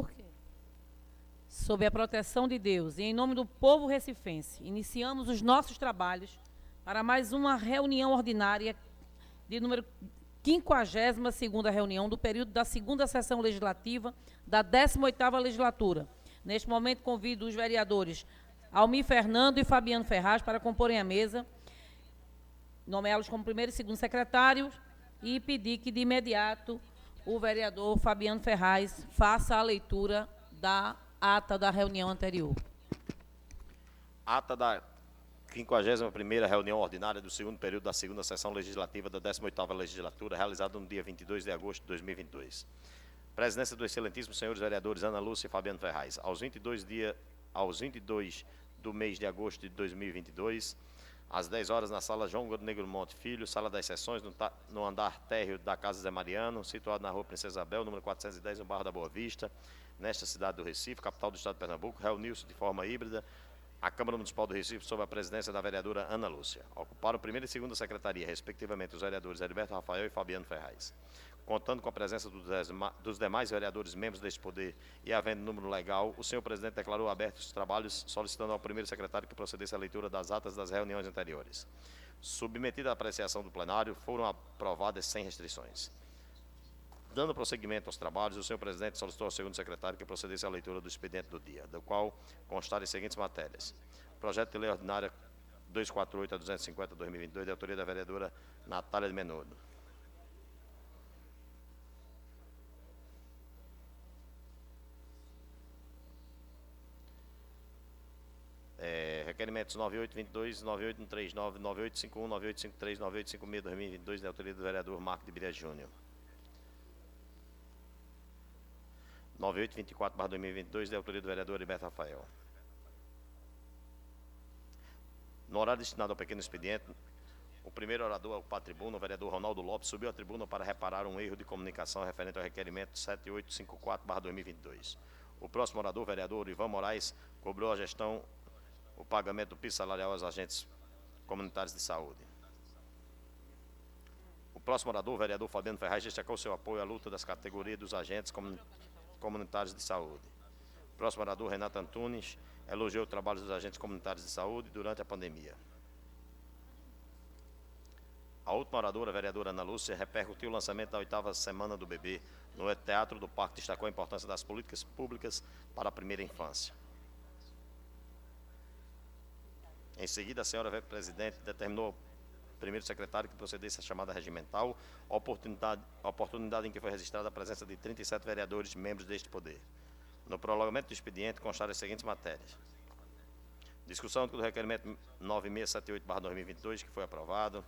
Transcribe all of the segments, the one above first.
Por quê? Sob a proteção de Deus e em nome do povo recifense, iniciamos os nossos trabalhos para mais uma reunião ordinária de número 52ª reunião do período da segunda sessão legislativa da 18ª legislatura. Neste momento, convido os vereadores Almir Fernando e Fabiano Ferraz para comporem a mesa, nomeá-los como primeiro e segundo secretários e pedir que, de imediato, o vereador Fabiano Ferraz faça a leitura da ata da reunião anterior. Ata da 51ª reunião ordinária do segundo período da segunda sessão legislativa da 18ª legislatura, realizada no dia 22 de agosto de 2022. Presidência do excelentíssimo senhores vereadores Ana Lúcia e Fabiano Ferraz. Aos 22 do mês de agosto de 2022, às 10 horas, na sala João Negro Monte Filho, sala das sessões, no andar térreo da Casa Zé Mariano, situado na rua Princesa Isabel, número 410, no bairro da Boa Vista, nesta cidade do Recife, capital do estado de Pernambuco, reuniu-se de forma híbrida a Câmara Municipal do Recife sob a presidência da vereadora Ana Lúcia. Ocuparam primeira e segunda secretaria, respectivamente, os vereadores Heriberto Rafael e Fabiano Ferraz. Contando com a presença dos demais vereadores membros deste poder e havendo número legal, o senhor presidente declarou abertos os trabalhos, solicitando ao primeiro secretário que procedesse à leitura das atas das reuniões anteriores. Submetida à apreciação do plenário, foram aprovadas sem restrições. Dando prosseguimento aos trabalhos, o senhor presidente solicitou ao segundo secretário que procedesse à leitura do expediente do dia, do qual constarem as seguintes matérias. Projeto de lei ordinária 248 a 250 de 2022, de autoria da vereadora Natália de Menudo. Requerimentos 9822, 9839, 9851, 9853, 9856 de 2022, de autoria do vereador Marco de Biria Júnior. 9824/2022, de autoria do vereador Heriberto Rafael. No horário destinado ao pequeno expediente, o primeiro orador ao tribuna, o vereador Ronaldo Lopes, subiu à tribuna para reparar um erro de comunicação referente ao requerimento 7854/2022. O próximo orador, o vereador Ivan Moraes, cobrou a gestão o pagamento do piso salarial aos agentes comunitários de saúde. O próximo orador, o vereador Fabiano Ferraz, destacou seu apoio à luta das categorias dos agentes comunitários de saúde. O próximo orador, Renato Antunes, elogiou o trabalho dos agentes comunitários de saúde durante a pandemia. A última oradora, a vereadora Ana Lúcia, repercutiu o lançamento da 8ª Semana do Bebê no Teatro do Parque, destacou a importância das políticas públicas para a primeira infância. Em seguida, a senhora presidente determinou ao primeiro secretário que procedesse à chamada regimental, oportunidade em que foi registrada a presença de 37 vereadores membros deste poder. No prolongamento do expediente, constaram as seguintes matérias. Discussão do requerimento 9678/2022, que foi aprovado.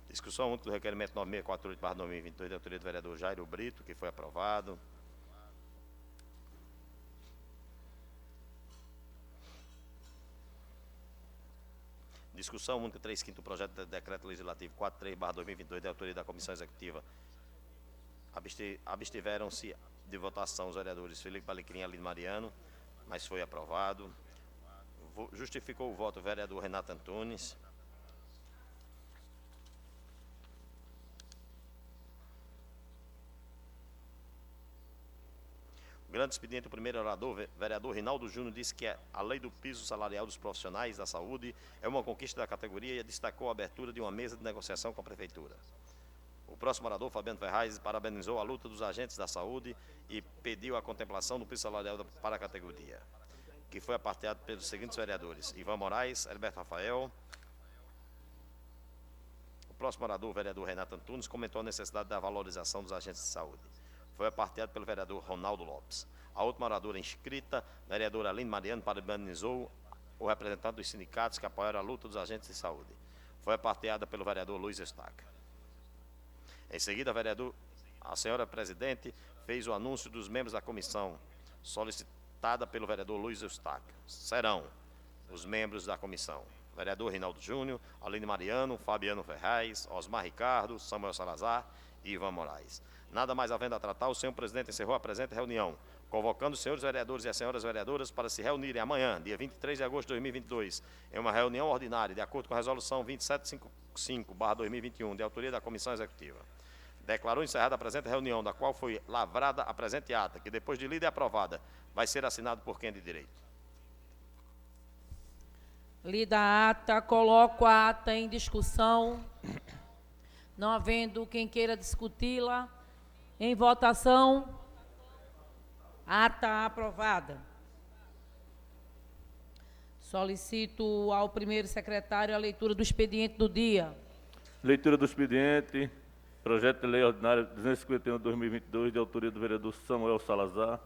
Discussão única do requerimento 9648/2022, da autoria do vereador Jairo Brito, que foi aprovado. Discussão única 3/5 do projeto de decreto legislativo 43/2022, da autoria da Comissão Executiva. Abstiveram-se de votação os vereadores Felipe Alecrim e Aline Mariano, mas foi aprovado. Justificou o voto o vereador Renato Antunes. O grande expediente, o primeiro orador, vereador Rinaldo Júnior, disse que a lei do piso salarial dos profissionais da saúde é uma conquista da categoria e destacou a abertura de uma mesa de negociação com a Prefeitura. O próximo orador, Fabiano Ferraz, parabenizou a luta dos agentes da saúde e pediu a contemplação do piso salarial para a categoria, que foi aparteado pelos seguintes vereadores: Ivan Moraes, Heriberto Rafael. O próximo orador, o vereador Renato Antunes, comentou a necessidade da valorização dos agentes de saúde. Foi aparteado pelo vereador Ronaldo Lopes. A última oradora inscrita, vereadora Aline Mariano, parabenizou o representante dos sindicatos que apoiaram a luta dos agentes de saúde. Foi aparteada pelo vereador Luiz Estaca. Em seguida, a senhora presidente fez o anúncio dos membros da comissão, solicitada pelo vereador Luiz Estaca. Serão os membros da comissão: vereador Rinaldo Júnior, Aline Mariano, Fabiano Ferraz, Osmar Ricardo, Samuel Salazar e Ivan Moraes. Nada mais havendo a tratar, o senhor presidente encerrou a presente reunião, convocando os senhores vereadores e as senhoras vereadoras para se reunirem amanhã, dia 23 de agosto de 2022, em uma reunião ordinária, de acordo com a resolução 2755/2021, de autoria da Comissão Executiva. declarou encerrada a presente reunião, da qual foi lavrada a presente ata, que depois de lida e aprovada, vai ser assinado por quem de direito. Lida a ata, coloco a ata em discussão. Não havendo quem queira discuti-la, em votação, ata aprovada. Solicito ao primeiro secretário a leitura do expediente do dia. Leitura do expediente. Projeto de Lei Ordinária 251/2022, de autoria do vereador Samuel Salazar.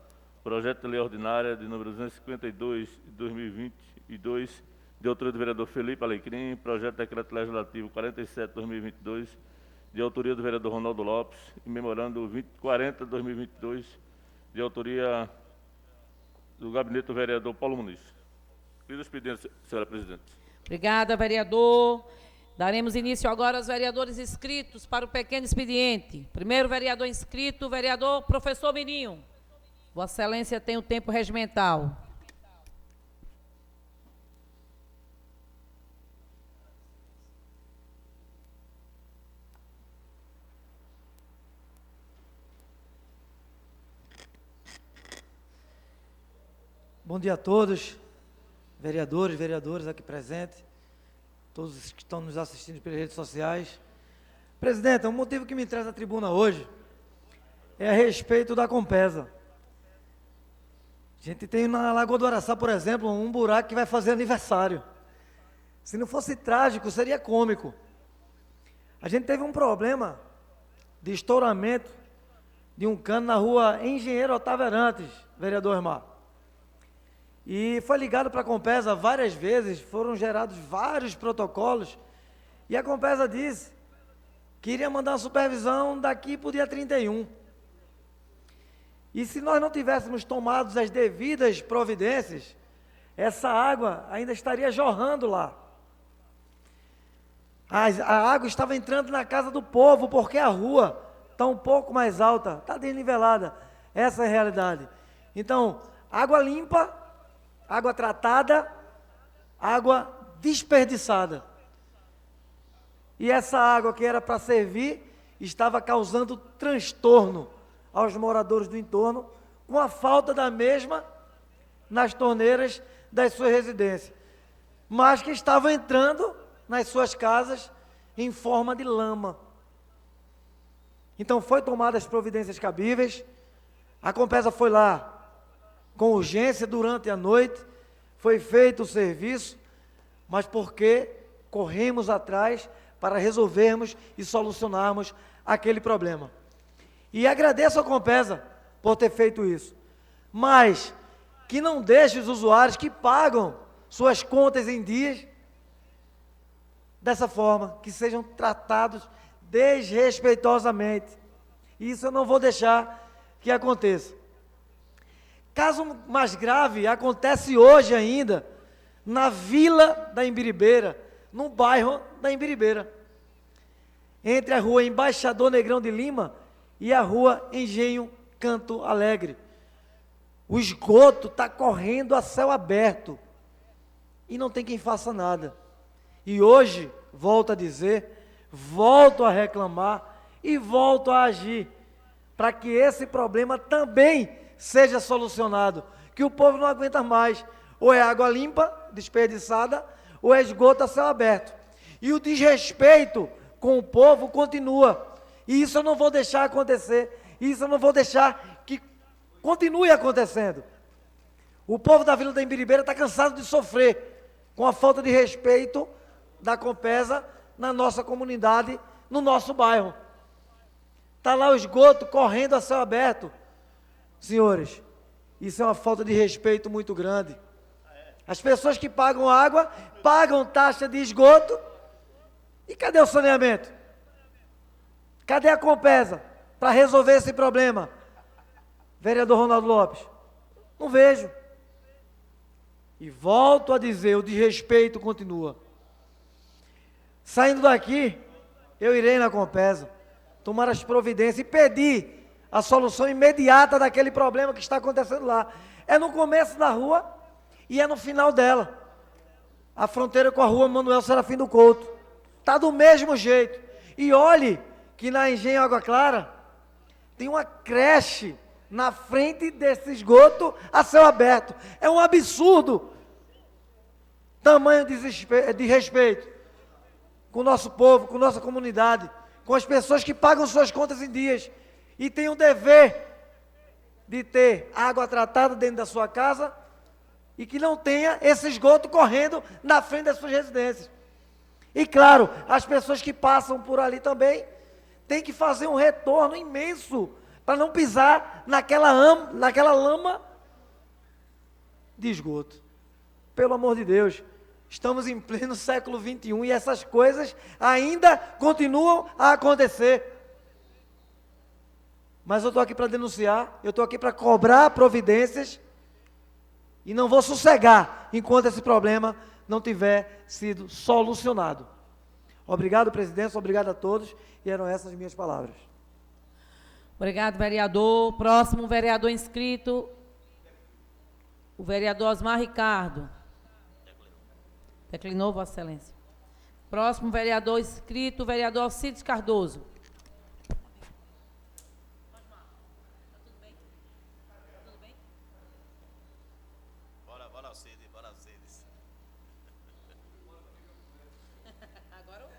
Projeto de Lei Ordinária de número 252/2022, de autoria do vereador Felipe Alecrim. Projeto de Decreto Legislativo 47/2022, de autoria do vereador Ronaldo Lopes. E memorando 40/2022, de autoria do gabinete do vereador Paulo Muniz. Lido o expediente, senhora presidente. Obrigada, vereador. Daremos início agora aos vereadores inscritos para o pequeno expediente. Primeiro vereador inscrito, vereador professor Mirinho. Vossa Excelência tem o tempo regimental. Bom dia a todos, vereadoras aqui presentes, todos que estão nos assistindo pelas redes sociais. Presidente, o motivo que me traz à tribuna hoje é a respeito da Compesa. A gente tem na Lagoa do Araçá, por exemplo, um buraco que vai fazer aniversário. Se não fosse trágico, seria cômico. A gente teve um problema de estouramento de um cano na rua Engenheiro Otávio Arantes, vereador Irmar. E foi ligado para a Compesa várias vezes, foram gerados vários protocolos, e a Compesa disse que iria mandar uma supervisão daqui para o dia 31. E se nós não tivéssemos tomado as devidas providências, essa água ainda estaria jorrando lá. A água estava entrando na casa do povo, porque a rua está um pouco mais alta, está desnivelada. Essa é a realidade. Então, água limpa, água tratada, água desperdiçada. E essa água que era para servir, estava causando transtorno aos moradores do entorno, com a falta da mesma nas torneiras das suas residências, mas que estavam entrando nas suas casas em forma de lama. Então foi tomadas as providências cabíveis, a Compesa foi lá com urgência durante a noite, foi feito o serviço, mas porque corremos atrás para resolvermos e solucionarmos aquele problema. E agradeço a Compesa por ter feito isso, mas que não deixe os usuários que pagam suas contas em dias dessa forma, que sejam tratados desrespeitosamente. Isso eu não vou deixar que aconteça. Caso mais grave acontece hoje ainda na Vila da Imbiribeira, no bairro da Imbiribeira, entre a rua Embaixador Negrão de Lima e a rua Engenho Canto Alegre. O esgoto está correndo a céu aberto e não tem quem faça nada. E hoje, volto a dizer, volto a reclamar e volto a agir para que esse problema também seja solucionado, que o povo não aguenta mais, ou é água limpa, desperdiçada, ou é esgoto a céu aberto. E o desrespeito com o povo continua, e isso eu não vou deixar acontecer, isso eu não vou deixar que continue acontecendo. O povo da Vila da Imbiribeira está cansado de sofrer com a falta de respeito da Compesa na nossa comunidade, no nosso bairro. Está lá o esgoto correndo a céu aberto. Senhores, isso é uma falta de respeito muito grande. As pessoas que pagam água, pagam taxa de esgoto, e cadê o saneamento? Cadê a Compesa para resolver esse problema? Vereador Ronaldo Lopes, não vejo. E volto a dizer, o desrespeito continua. Saindo daqui, eu irei na Compesa, tomar as providências e pedir a solução imediata daquele problema que está acontecendo lá. É no começo da rua e é no final dela. A fronteira com a rua Manuel Serafim do Couto. Está do mesmo jeito. E olhe que na Engenho Água Clara tem uma creche na frente desse esgoto a céu aberto. É um absurdo tamanho de respeito com o nosso povo, com nossa comunidade, com as pessoas que pagam suas contas em dias e têm o dever de ter água tratada dentro da sua casa e que não tenha esse esgoto correndo na frente das suas residências. E claro, as pessoas que passam por ali também têm que fazer um retorno imenso para não pisar naquela lama de esgoto. Pelo amor de Deus, estamos em pleno século XXI e essas coisas ainda continuam a acontecer. Mas eu estou aqui para denunciar, eu estou aqui para cobrar providências e não vou sossegar enquanto esse problema não tiver sido solucionado. Obrigado, presidente, obrigado a todos, e eram essas minhas palavras. Obrigado, vereador. Próximo vereador inscrito, o vereador Osmar Ricardo. Declinou, Vossa Excelência. Próximo vereador inscrito, o vereador Alcides Cardoso. Bora, Alcides, bora, Alcides. Agora eu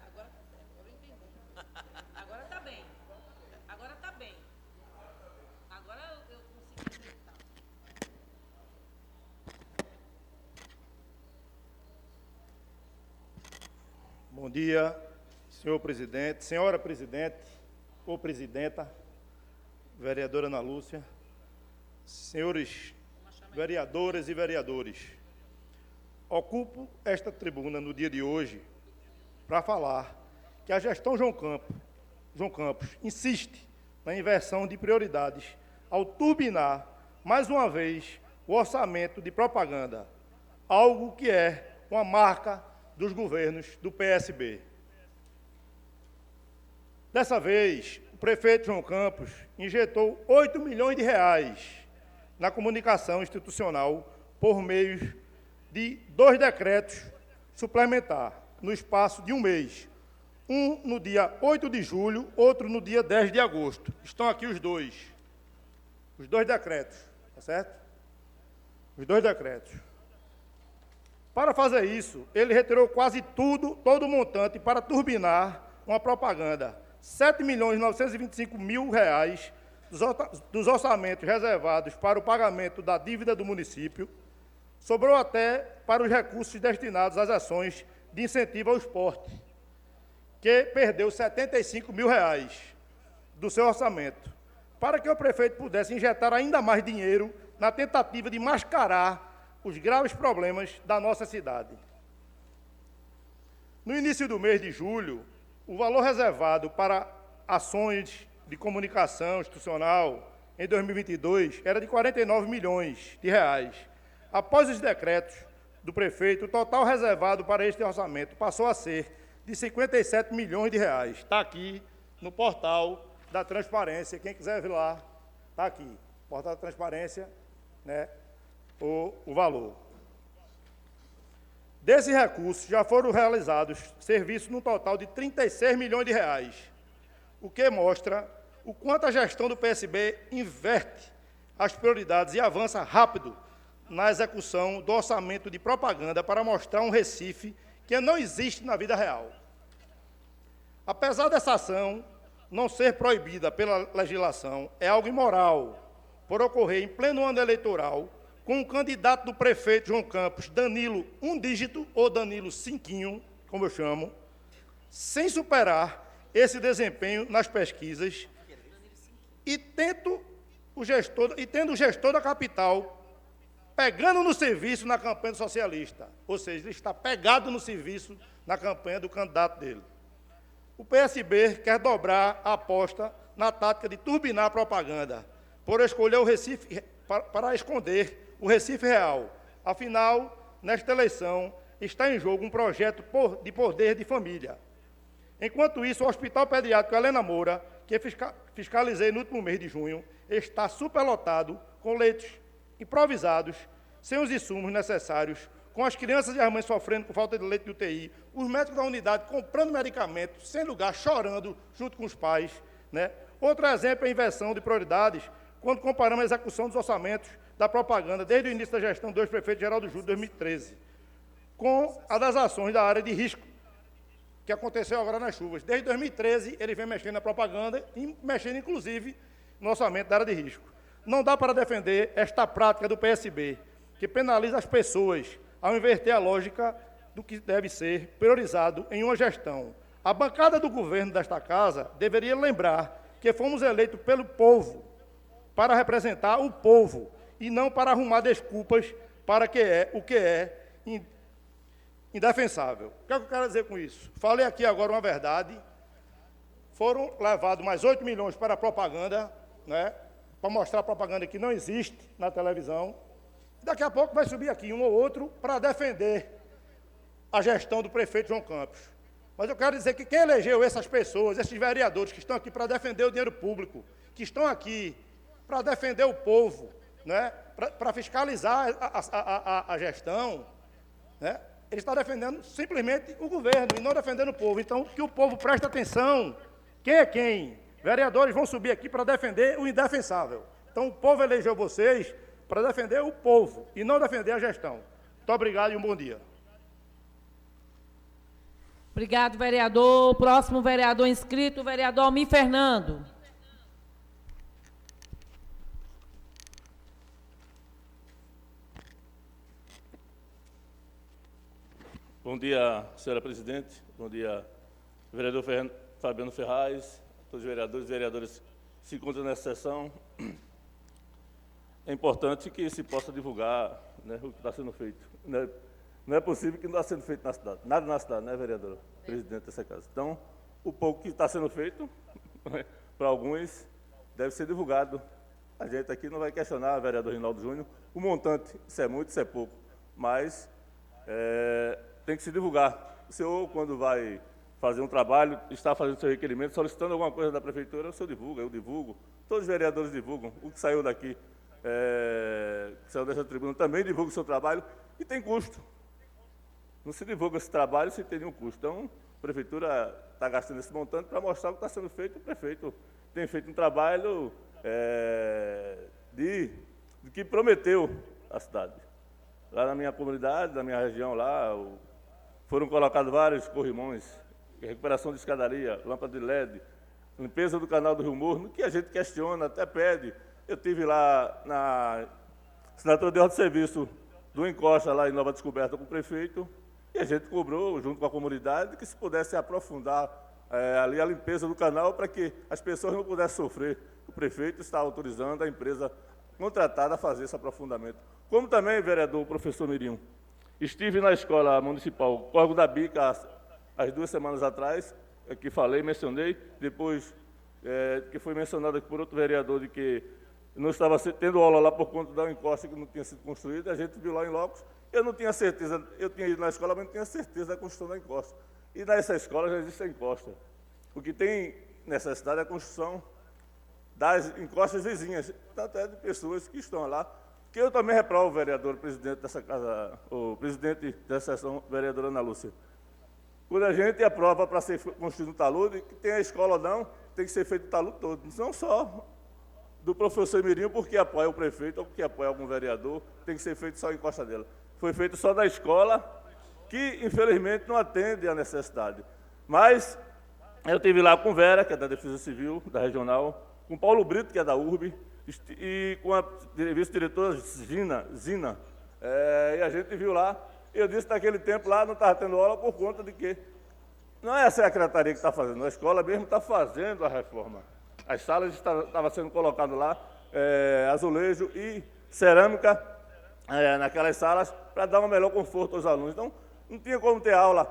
entendi. Agora está bem. Agora está bem. Agora eu consigo acreditar. Bom dia, senhor presidente, senhora presidente, ou presidenta, vereadora Ana Lúcia, senhores vereadoras e vereadores. Ocupo esta tribuna no dia de hoje para falar que a gestão João Campos insiste na inversão de prioridades ao turbinar, mais uma vez, o orçamento de propaganda, algo que é uma marca dos governos do PSB. Dessa vez, o prefeito João Campos injetou 8 milhões de reais na comunicação institucional por meio de 2 decretos suplementares, no espaço de um mês. Um no dia 8 de julho, outro no dia 10 de agosto. Estão aqui os dois decretos, tá certo? Os 2 decretos. Para fazer isso, ele retirou quase todo o montante para turbinar uma propaganda, R$ 7.925.000 dos orçamentos reservados para o pagamento da dívida do município, sobrou até para os recursos destinados às ações de incentivo ao esporte, que perdeu R$ 75.000 do seu orçamento, para que o prefeito pudesse injetar ainda mais dinheiro na tentativa de mascarar os graves problemas da nossa cidade. No início do mês de julho, o valor reservado para ações de comunicação institucional em 2022 era de 49 milhões de reais. Após os decretos do prefeito, o total reservado para este orçamento passou a ser de 57 milhões de reais. Está aqui no portal da transparência, quem quiser ver lá, está aqui, portal da transparência, né, o valor. Desses recursos já foram realizados serviços no total de 36 milhões de reais, o que mostra o quanto a gestão do PSB inverte as prioridades e avança rápido na execução do orçamento de propaganda para mostrar um Recife que não existe na vida real. Apesar dessa ação não ser proibida pela legislação, é algo imoral, por ocorrer em pleno ano eleitoral, com o candidato do prefeito João Campos, Danilo um dígito, ou Danilo Cinquinho, como eu chamo, sem superar esse desempenho nas pesquisas, e tendo o gestor da capital pegando no serviço na campanha do socialista, ou seja, ele está pegado no serviço na campanha do candidato dele. O PSB quer dobrar a aposta na tática de turbinar a propaganda, por escolher o Recife, para esconder o Recife real. Afinal, nesta eleição, está em jogo um projeto de poder de família. Enquanto isso, o Hospital Pediátrico Helena Moura, que fiscalizei no último mês de junho, está superlotado com leitos improvisados, sem os insumos necessários, com as crianças e as mães sofrendo com falta de leite de UTI, os médicos da unidade comprando medicamentos, sem lugar, chorando, junto com os pais, né? Outro exemplo é a inversão de prioridades, quando comparamos a execução dos orçamentos da propaganda desde o início da gestão do ex-prefeito Geraldo Júlio, de 2013, com a das ações da área de risco, que aconteceu agora nas chuvas. Desde 2013, ele vem mexendo na propaganda e mexendo, inclusive, no orçamento da área de risco. Não dá para defender esta prática do PSB, que penaliza as pessoas, ao inverter a lógica do que deve ser priorizado em uma gestão. A bancada do governo desta casa deveria lembrar que fomos eleitos pelo povo, para representar o povo, e não para arrumar desculpas para o que é indefensável. O que é que eu quero dizer com isso? Falei aqui agora uma verdade. Foram levados mais 8 milhões para a propaganda, né, para mostrar a propaganda que não existe na televisão. Daqui a pouco vai subir aqui um ou outro para defender a gestão do prefeito João Campos. Mas eu quero dizer que quem elegeu essas pessoas, esses vereadores que estão aqui para defender o dinheiro público, que estão aqui para defender o povo, né, para fiscalizar a gestão, né, ele está defendendo simplesmente o governo e não defendendo o povo. Então, que o povo preste atenção. Quem é quem? Vereadores vão subir aqui para defender o indefensável. Então, o povo elegeu vocês para defender o povo e não defender a gestão. Muito obrigado e um bom dia. Obrigado, vereador. Próximo vereador inscrito, o vereador Almir Fernando. Bom dia, senhora presidente. Bom dia, vereador Fabiano Ferraz, todos os vereadores e vereadoras que se encontram nessa sessão. É importante que se possa divulgar, né, o que está sendo feito. Não é possível que não está sendo feito na cidade. Nada na cidade, né, vereadora? Presidente dessa casa. Então, o pouco que está sendo feito, para alguns, deve ser divulgado. A gente aqui não vai questionar, vereador Rinaldo Júnior, o montante, isso é muito, isso é pouco. Mas tem que se divulgar. O senhor, quando vai fazer um trabalho, está fazendo seu requerimento, solicitando alguma coisa da prefeitura, o senhor divulga, eu divulgo, todos os vereadores divulgam, o que saiu daqui, que saiu dessa tribuna, também divulga o seu trabalho, e tem custo. Não se divulga esse trabalho sem ter nenhum custo. Então, a prefeitura está gastando esse montante para mostrar o que está sendo feito. O prefeito tem feito um trabalho de que prometeu à cidade. Lá na minha comunidade, na minha região, lá, foram colocados vários corrimões, recuperação de escadaria, lâmpada de LED, limpeza do canal do Rio Morno, que a gente questiona, até pede. Eu estive lá na assinatura de ordem de serviço do Encosta, lá em Nova Descoberta, com o prefeito, e a gente cobrou, junto com a comunidade, que se pudesse aprofundar ali a limpeza do canal para que as pessoas não pudessem sofrer. O prefeito está autorizando a empresa contratada a fazer esse aprofundamento. Como também, vereador, professor Mirinho, estive na escola municipal Córrego da Bica há 2 semanas atrás, que falei, mencionei, depois que foi mencionado aqui por outro vereador de que não estava tendo aula lá por conta da encosta que não tinha sido construída, a gente viu lá em locos, eu não tinha certeza, eu tinha ido na escola, mas não tinha certeza da construção da encosta. E nessa escola já existe a encosta. O que tem nessa cidade é a construção das encostas vizinhas, tanto é de pessoas que estão lá, que eu também reprovo o vereador, presidente dessa casa, o presidente dessa sessão, vereadora Ana Lúcia. Quando a gente aprova para ser construído um talude, que tem a escola ou não, tem que ser feito o talude todo, não só do professor Mirinho, porque apoia o prefeito ou porque apoia algum vereador, tem que ser feito só a encosta dela. Foi feito só da escola, que infelizmente não atende à necessidade. Mas eu estive lá com Vera, que é da Defesa Civil, da Regional, com Paulo Brito, que é da URB, e com a vice-diretora Zina, e a gente viu lá, eu disse que naquele tempo lá não estava tendo aula por conta de que não é a secretaria que está fazendo, a escola mesmo está fazendo a reforma. As salas estavam sendo colocadas lá, azulejo e cerâmica naquelas salas, para dar um melhor conforto aos alunos. Então, não tinha como ter aula.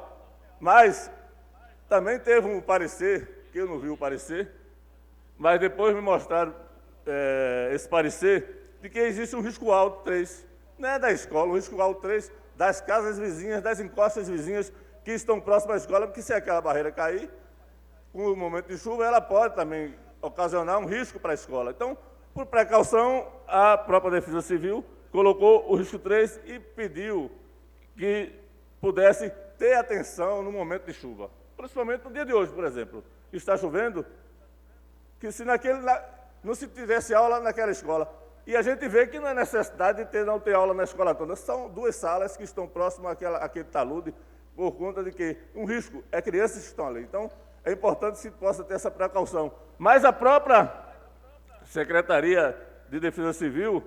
Mas também teve um parecer, que eu não vi o parecer, mas depois me mostraram esse parecer, de que existe um risco alto 3. Não é da escola, um risco alto 3 das casas vizinhas, das encostas vizinhas que estão próximas à escola, porque se aquela barreira cair, com o momento de chuva, ela pode também ocasionar um risco para a escola. Então, por precaução, a própria Defesa Civil colocou o risco 3 e pediu que pudesse ter atenção no momento de chuva. Principalmente no dia de hoje, por exemplo, que está chovendo, que se não se tivesse aula naquela escola. E a gente vê que não é necessidade de não ter aula na escola toda. São 2 salas que estão próximas àquele talude, por conta de que um risco é crianças que estão ali. Então, é importante que se possa ter essa precaução. Mas a própria Secretaria de Defesa Civil,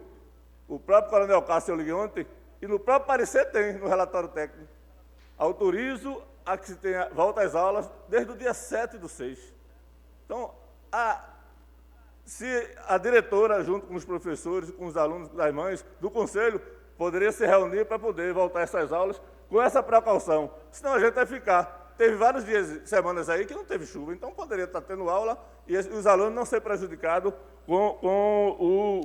o próprio Coronel Cássio, eu liguei ontem, e no próprio parecer tem, no relatório técnico, autorizo a que se tenha volta às aulas desde o dia 7/6. Então, se a diretora, junto com os professores, com os alunos, das mães, do conselho, poderia se reunir para poder voltar essas aulas com essa precaução. Senão a gente vai ficar. Teve vários dias, semanas aí que não teve chuva, então poderia estar tendo aula e os alunos não serem prejudicados com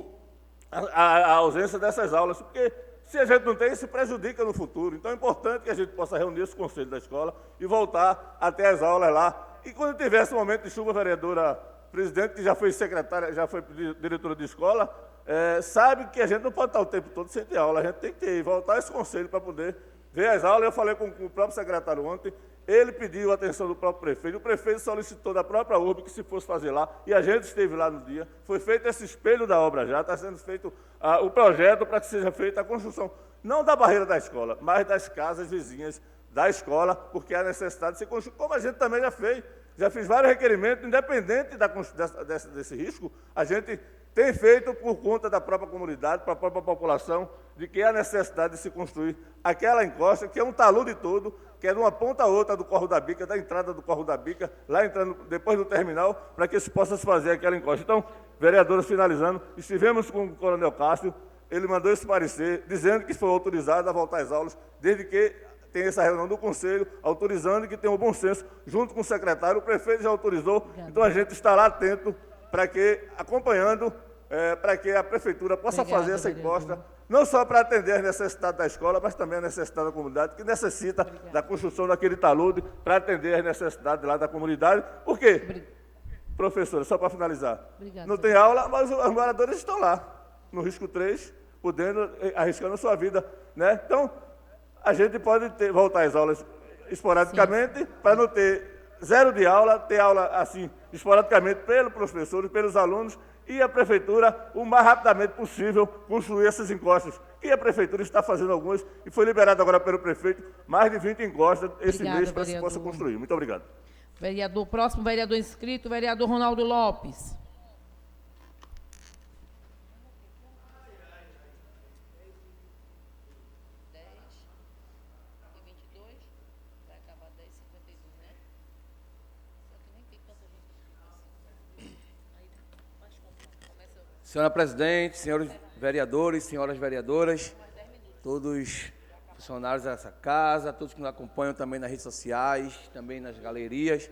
a ausência dessas aulas, porque se a gente não tem, se prejudica no futuro. Então é importante que a gente possa reunir esse conselho da escola e voltar até as aulas lá. E quando tiver esse momento de chuva, a vereadora presidente, que já foi secretária, já foi diretora de escola, sabe que a gente não pode estar o tempo todo sem ter aula. A gente tem que voltar a esse conselho para poder ver as aulas. Eu falei com o próprio secretário ontem, ele pediu a atenção do próprio prefeito, o prefeito solicitou da própria URB que se fosse fazer lá, e a gente esteve lá no dia, foi feito esse espelho da obra já, está sendo feito o projeto para que seja feita a construção, não da barreira da escola, mas das casas vizinhas da escola, porque há necessidade de ser construído, como a gente também já fez. Já fiz vários requerimentos, independente desse risco, a gente tem feito por conta da própria comunidade, para a própria população, de que há necessidade de se construir aquela encosta, que é um talude todo, que é de uma ponta a outra do Córrego da Bica, da entrada do Córrego da Bica, lá entrando depois do terminal, para que se possa fazer aquela encosta. Então, vereadores, finalizando, estivemos com o Coronel Cássio, ele mandou esse parecer, dizendo que foi autorizado a voltar às aulas, desde que tem essa reunião do Conselho, autorizando que tenha o bom senso, junto com o secretário, o prefeito já autorizou, então a gente estará atento para que, acompanhando, para que a Prefeitura possa fazer essa encosta, não só para atender as necessidades da escola, mas também a necessidade da comunidade, que necessita da construção daquele talude para atender as necessidades lá da comunidade. Por quê? Professora, só para finalizar, não tem aula, mas os moradores estão lá, no risco 3, podendo, arriscando a sua vida, né? Então, a gente pode voltar às aulas esporadicamente, para não ter 0 de aula, ter aula assim, esporadicamente, pelos professores, pelos alunos, e a Prefeitura, o mais rapidamente possível, construir essas encostas. E a Prefeitura está fazendo algumas, e foi liberado agora pelo prefeito, mais de 20 encostas esse mês para que se possa construir. Muito obrigado. Vereador, próximo vereador inscrito, vereador Ronaldo Lopes. Senhora Presidente, senhores vereadores, senhoras vereadoras, todos funcionários dessa casa, todos que nos acompanham também nas redes sociais, também nas galerias.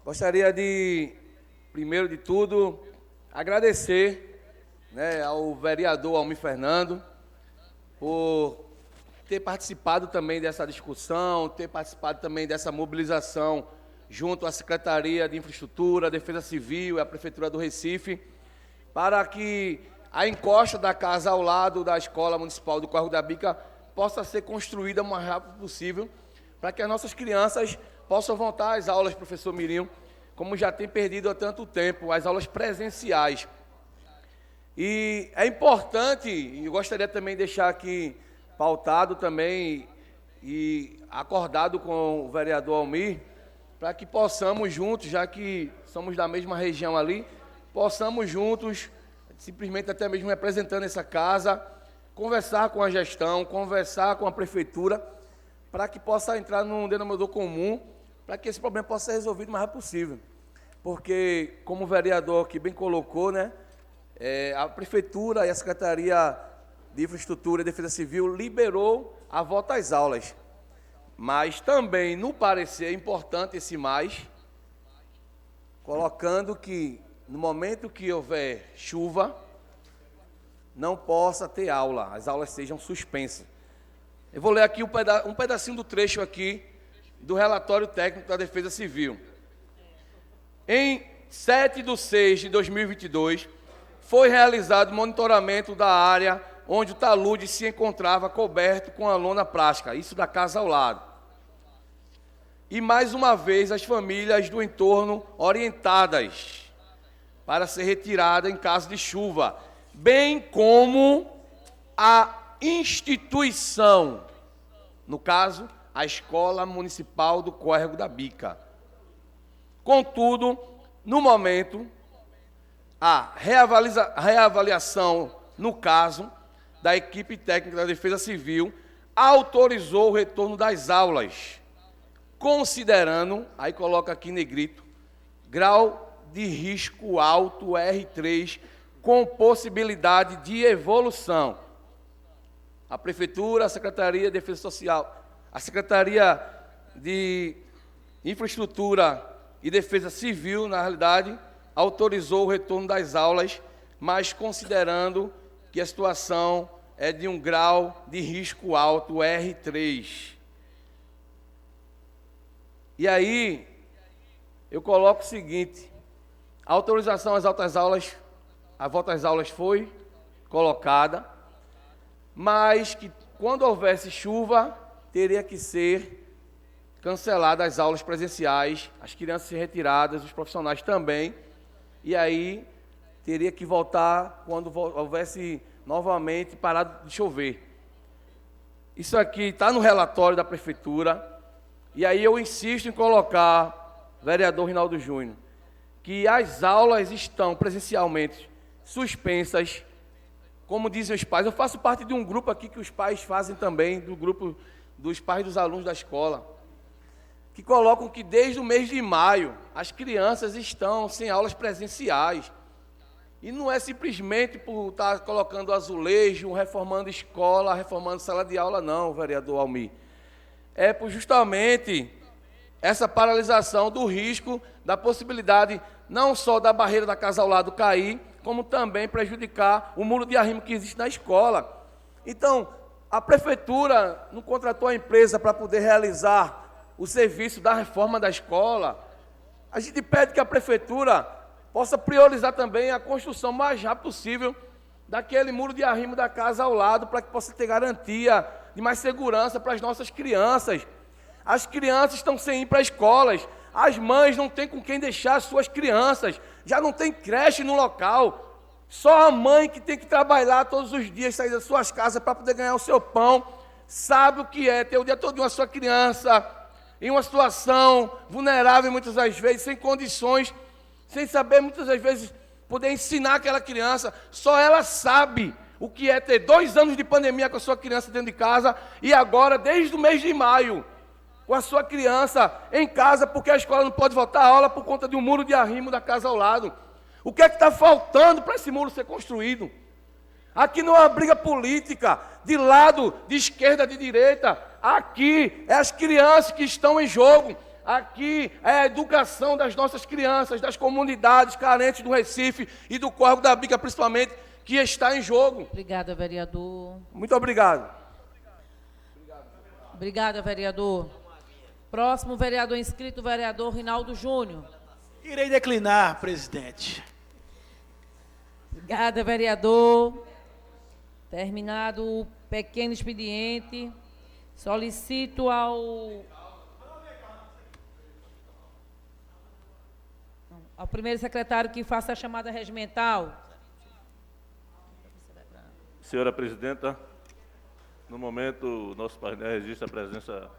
Gostaria de, primeiro de tudo, agradecer, né, ao vereador Almir Fernando por ter participado também dessa discussão, ter participado também dessa mobilização junto à Secretaria de Infraestrutura, Defesa Civil e à Prefeitura do Recife, para que a encosta da casa ao lado da Escola Municipal do Córrego da Bica possa ser construída o mais rápido possível, para que as nossas crianças possam voltar às aulas, professor Mirinho, como já tem perdido há tanto tempo, as aulas presenciais. E é importante, e eu gostaria também de deixar aqui pautado também e acordado com o vereador Almir, para que possamos juntos, já que somos da mesma região ali, possamos juntos, simplesmente até mesmo representando essa casa, conversar com a gestão, conversar com a prefeitura, para que possa entrar num denominador comum, para que esse problema possa ser resolvido o mais rápido possível. Porque, como o vereador aqui bem colocou, né, a prefeitura e a Secretaria de Infraestrutura e Defesa Civil liberou a volta às aulas. Mas também, no parecer, é importante esse mais, colocando que, no momento que houver chuva, não possa ter aula, as aulas sejam suspensas. Eu vou ler aqui um pedacinho do trecho aqui do relatório técnico da Defesa Civil. Em 7/6/2022, foi realizado monitoramento da área onde o talude se encontrava coberto com a lona plástica, isso da casa ao lado. E mais uma vez as famílias do entorno orientadas para ser retirada em caso de chuva, bem como a instituição, no caso, a Escola Municipal do Córrego da Bica. Contudo, no momento, a reavaliação, no caso, da equipe técnica da Defesa Civil, autorizou o retorno das aulas, considerando, aí coloca aqui em negrito, grau de risco alto R3, com possibilidade de evolução. A Prefeitura, a Secretaria de Defesa Social, a Secretaria de Infraestrutura e Defesa Civil, na realidade, autorizou o retorno das aulas, mas considerando que a situação é de um grau de risco alto R3. E aí, eu coloco o seguinte, a autorização às volta às aulas foi colocada, mas que quando houvesse chuva, teria que ser canceladas as aulas presenciais, as crianças ser retiradas, os profissionais também, e aí teria que voltar quando houvesse novamente parado de chover. Isso aqui está no relatório da Prefeitura, e aí eu insisto em colocar, vereador Rinaldo Júnior, que as aulas estão presencialmente suspensas, como dizem os pais. Eu faço parte de um grupo aqui que os pais fazem também, do grupo dos pais dos alunos da escola, que colocam que desde o mês de maio as crianças estão sem aulas presenciais. E não é simplesmente por estar colocando azulejo, reformando escola, reformando sala de aula, não, vereador Almir. É por justamente essa paralisação do risco, da possibilidade não só da barreira da casa ao lado cair, como também prejudicar o muro de arrimo que existe na escola. Então, a Prefeitura não contratou a empresa para poder realizar o serviço da reforma da escola. A gente pede que a Prefeitura possa priorizar também a construção mais rápido possível daquele muro de arrimo da casa ao lado, para que possa ter garantia de mais segurança para as nossas crianças. As crianças estão sem ir para escolas, as mães não têm com quem deixar as suas crianças, já não tem creche no local, só a mãe que tem que trabalhar todos os dias, sair das suas casas para poder ganhar o seu pão, sabe o que é ter o dia todo a sua criança em uma situação vulnerável muitas das vezes, sem condições, sem saber muitas das vezes poder ensinar aquela criança. Só ela sabe o que é ter 2 anos de pandemia com a sua criança dentro de casa e agora, desde o mês de maio, com a sua criança em casa, porque a escola não pode voltar à aula por conta de um muro de arrimo da casa ao lado. O que é que está faltando para esse muro ser construído? Aqui não é uma briga política, de lado, de esquerda, de direita. Aqui é as crianças que estão em jogo. Aqui é a educação das nossas crianças, das comunidades carentes do Recife e do Córrego da Bica, principalmente, que está em jogo. Obrigada, vereador. Muito obrigado. Obrigada, vereador. Próximo vereador inscrito, vereador Rinaldo Júnior. Irei declinar, presidente. Obrigada, vereador. Terminado o pequeno expediente, solicito ao primeiro secretário que faça a chamada regimental. Senhora presidenta, no momento, o nosso painel registra a presença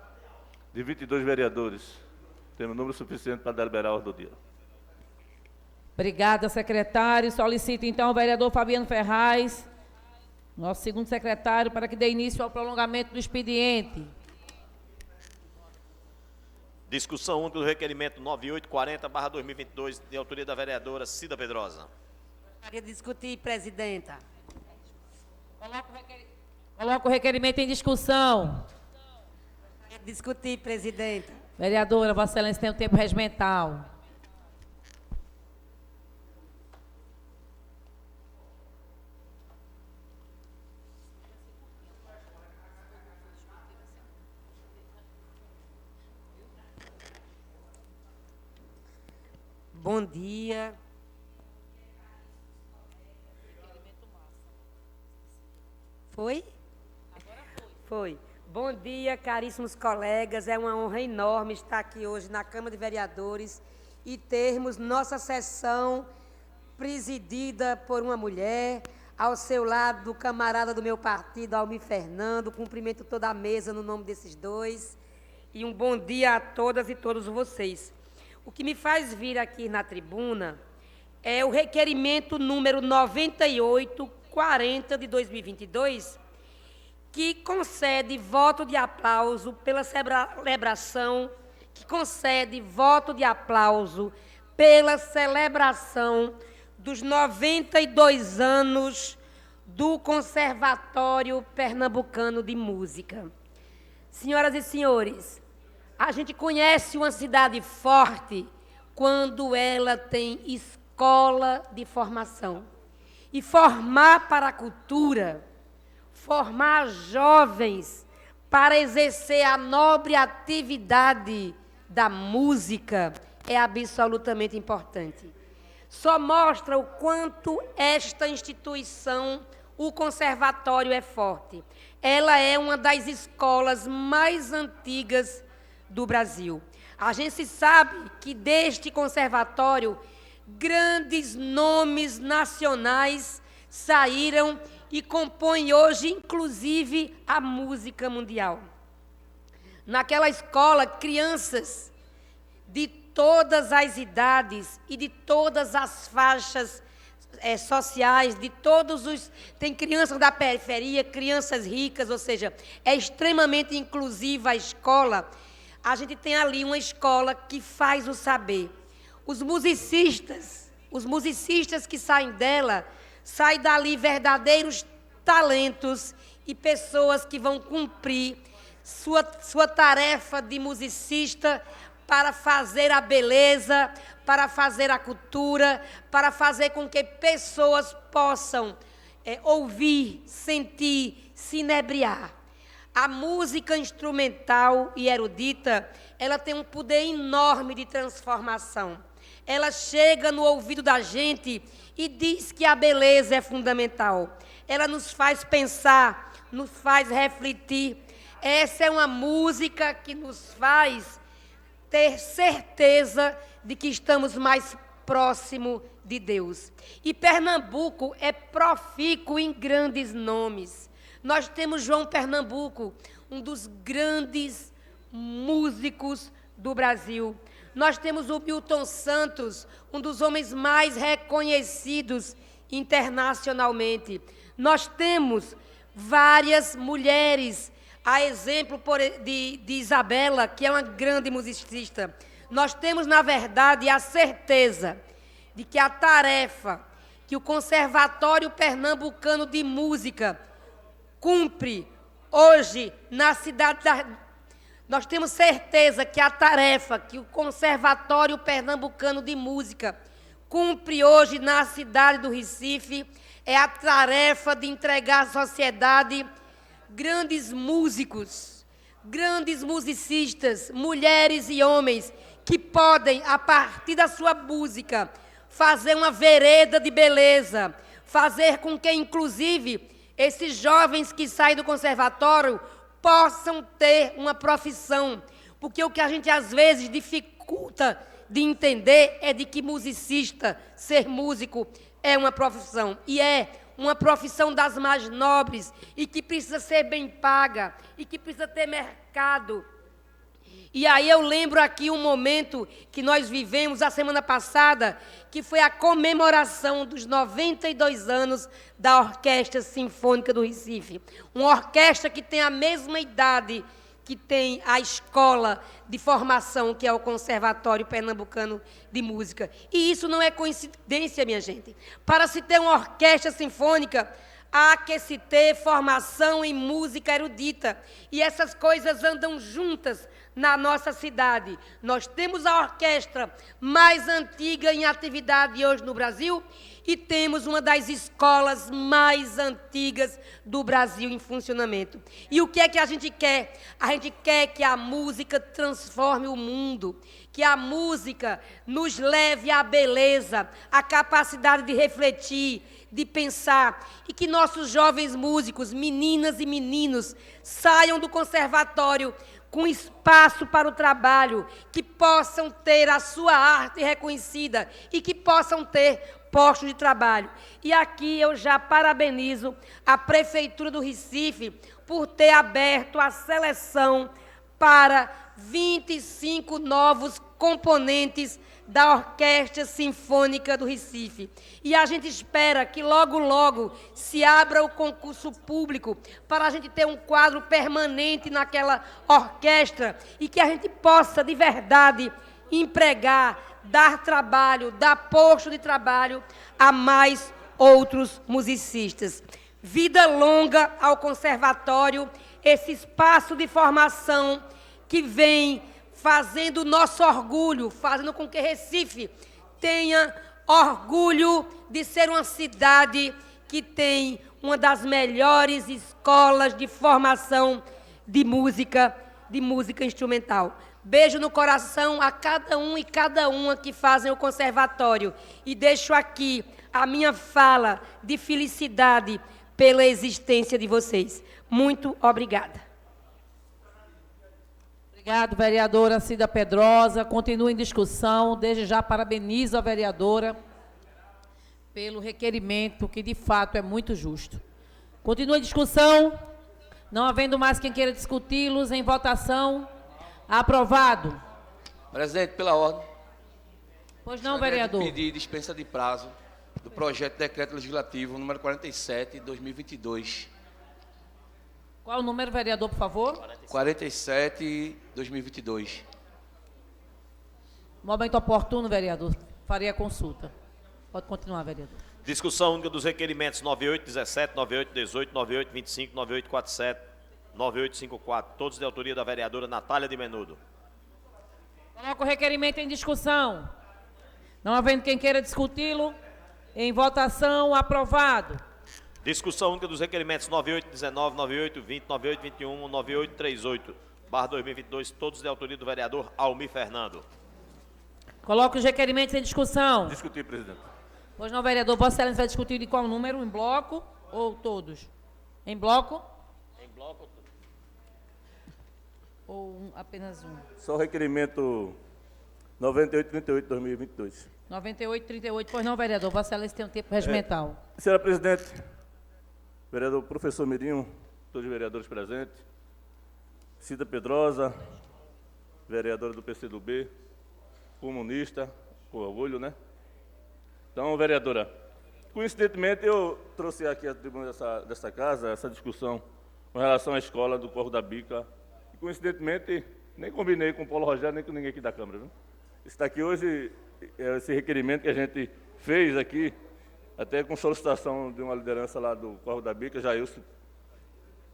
de 22 vereadores. Temos número suficiente para deliberar a ordem do dia. Obrigada, secretário. Solicito, então, o vereador Fabiano Ferraz, nosso segundo secretário, para que dê início ao prolongamento do expediente. Discussão única do requerimento 9840/2022, de autoria da vereadora Cida Pedrosa. Gostaria de discutir, presidenta. Coloco o requerimento em discussão. Gostaria de discutir, presidenta. Vereadora, Vossa Excelência tem o tempo regimental. Bom dia. Foi? Foi. Bom dia, caríssimos colegas. É uma honra enorme estar aqui hoje na Câmara de Vereadores e termos nossa sessão presidida por uma mulher, ao seu lado do camarada do meu partido, Almir Fernando. Cumprimento toda a mesa no nome desses dois. E um bom dia a todas e todos vocês. O que me faz vir aqui na tribuna é o requerimento número 9840 de 2022, que concede voto de aplauso pela celebração, dos 92 anos do Conservatório Pernambucano de Música. Senhoras e senhores, a gente conhece uma cidade forte quando ela tem escola de formação. E formar para a cultura, formar jovens para exercer a nobre atividade da música é absolutamente importante. Só mostra o quanto esta instituição, o conservatório, é forte. Ela é uma das escolas mais antigas do Brasil. A gente sabe que deste conservatório, grandes nomes nacionais saíram e compõem hoje, inclusive, a música mundial. Naquela escola, crianças de todas as idades e de todas as faixas sociais, de todos os... Tem crianças da periferia, crianças ricas, ou seja, é extremamente inclusiva a escola. A gente tem ali uma escola que faz o saber. Os musicistas que saem dela, saem dali verdadeiros talentos e pessoas que vão cumprir sua tarefa de musicista para fazer a beleza, para fazer a cultura, para fazer com que pessoas possam ouvir, sentir, se inebriar. A música instrumental e erudita, ela tem um poder enorme de transformação. Ela chega no ouvido da gente e diz que a beleza é fundamental. Ela nos faz pensar, nos faz refletir. Essa é uma música que nos faz ter certeza de que estamos mais próximo de Deus. E Pernambuco é profícuo em grandes nomes. Nós temos João Pernambuco, um dos grandes músicos do Brasil. Nós temos o Milton Santos, um dos homens mais reconhecidos internacionalmente. Nós temos várias mulheres, a exemplo de Isabela, que é uma grande musicista. Nós temos, na verdade, a certeza de que a tarefa que o Conservatório Pernambucano de Música cumpre hoje na cidade Nós temos certeza que a tarefa que o Conservatório Pernambucano de Música cumpre hoje na cidade do Recife é a tarefa de entregar à sociedade grandes músicos, grandes musicistas, mulheres e homens, que podem, a partir da sua música, fazer uma vereda de beleza, fazer com que, inclusive, esses jovens que saem do conservatório possam ter uma profissão. Porque o que a gente, às vezes, dificulta de entender é de que musicista, ser músico, é uma profissão. E é uma profissão das mais nobres e que precisa ser bem paga e que precisa ter mercado. E aí eu lembro aqui um momento que nós vivemos a semana passada, que foi a comemoração dos 92 anos da Orquestra Sinfônica do Recife. Uma orquestra que tem a mesma idade que tem a escola de formação, que é o Conservatório Pernambucano de Música. E isso não é coincidência, minha gente. Para se ter uma orquestra sinfônica, há que se ter formação em música erudita. E essas coisas andam juntas na nossa cidade. Nós temos a orquestra mais antiga em atividade hoje no Brasil e temos uma das escolas mais antigas do Brasil em funcionamento. E o que é que a gente quer? A gente quer que a música transforme o mundo, que a música nos leve à beleza, à capacidade de refletir, de pensar, e que nossos jovens músicos, meninas e meninos, saiam do conservatório com espaço para o trabalho, que possam ter a sua arte reconhecida e que possam ter postos de trabalho. E aqui eu já parabenizo a Prefeitura do Recife por ter aberto a seleção para 25 novos componentes da Orquestra Sinfônica do Recife. E a gente espera que logo, logo se abra o concurso público para a gente ter um quadro permanente naquela orquestra e que a gente possa, de verdade, empregar, dar trabalho, dar posto de trabalho a mais outros musicistas. Vida longa ao conservatório, esse espaço de formação que vem fazendo o nosso orgulho, fazendo com que Recife tenha orgulho de ser uma cidade que tem uma das melhores escolas de formação de música instrumental. Beijo no coração a cada um e cada uma que fazem o conservatório. E deixo aqui a minha fala de felicidade pela existência de vocês. Muito obrigada. Obrigado, vereadora Cida Pedrosa. Continua em discussão. Desde já parabenizo a vereadora pelo requerimento, que de fato é muito justo. Continua em discussão. Não havendo mais quem queira discuti-los, em votação. Aprovado. Presidente, pela ordem. Pois não, vereador. Pedir dispensa de prazo do projeto de decreto legislativo número 47, 2022. Qual o número, vereador, por favor? 47, 2022. Momento oportuno, vereador. Farei a consulta. Pode continuar, vereador. Discussão única dos requerimentos 9817, 9818, 9825, 9847, 9854, todos de autoria da vereadora Natália de Menudo. Coloco o requerimento em discussão. Não havendo quem queira discuti-lo, em votação, aprovado. Discussão única dos requerimentos 9819, 9820, 9821, 9838, /2022, todos de autoria do vereador Almir Fernando. Coloco os requerimentos em discussão. Discutir, presidente. Pois não, vereador. Vossa Excelência vai discutir de qual número? Em bloco ou todos? Em bloco? Em bloco. Ou apenas um? Só o requerimento 9838, 2022. 9838. Pois não, vereador. Vossa Excelência tem um tempo regimental. Senhora presidente, vereador professor Mirinho, todos os vereadores presentes, Cida Pedrosa, vereadora do PCdoB, comunista, com orgulho, né? Então, vereadora, coincidentemente eu trouxe aqui a tribuna dessa casa, essa discussão com relação à escola do Corvo da Bica, e coincidentemente nem combinei com o Paulo Rogério, nem com ninguém aqui da Câmara, viu? Está aqui hoje esse requerimento que a gente fez aqui, até com solicitação de uma liderança lá do Corvo da Bica, Jailson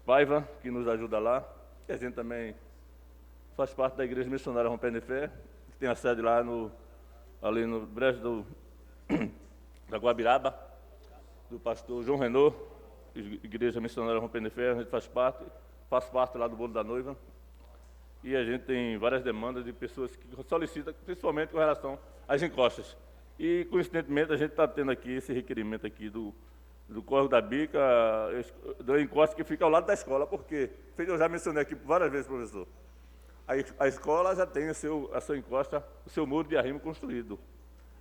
Paiva, que nos ajuda lá, e a gente também faz parte da Igreja Missionária Rompendo de Fé, que tem a sede lá ali no brejo da Guabiraba, do pastor João Renault, Igreja Missionária Rompendo de Fé, a gente faz parte lá do Bolo da Noiva, e a gente tem várias demandas de pessoas que solicitam, principalmente com relação às encostas. E, coincidentemente, a gente está tendo aqui esse requerimento aqui do Corvo da Bica, da encosta que fica ao lado da escola, porque, eu já mencionei aqui várias vezes, professor, a escola já tem a sua encosta, o seu muro de arrimo construído.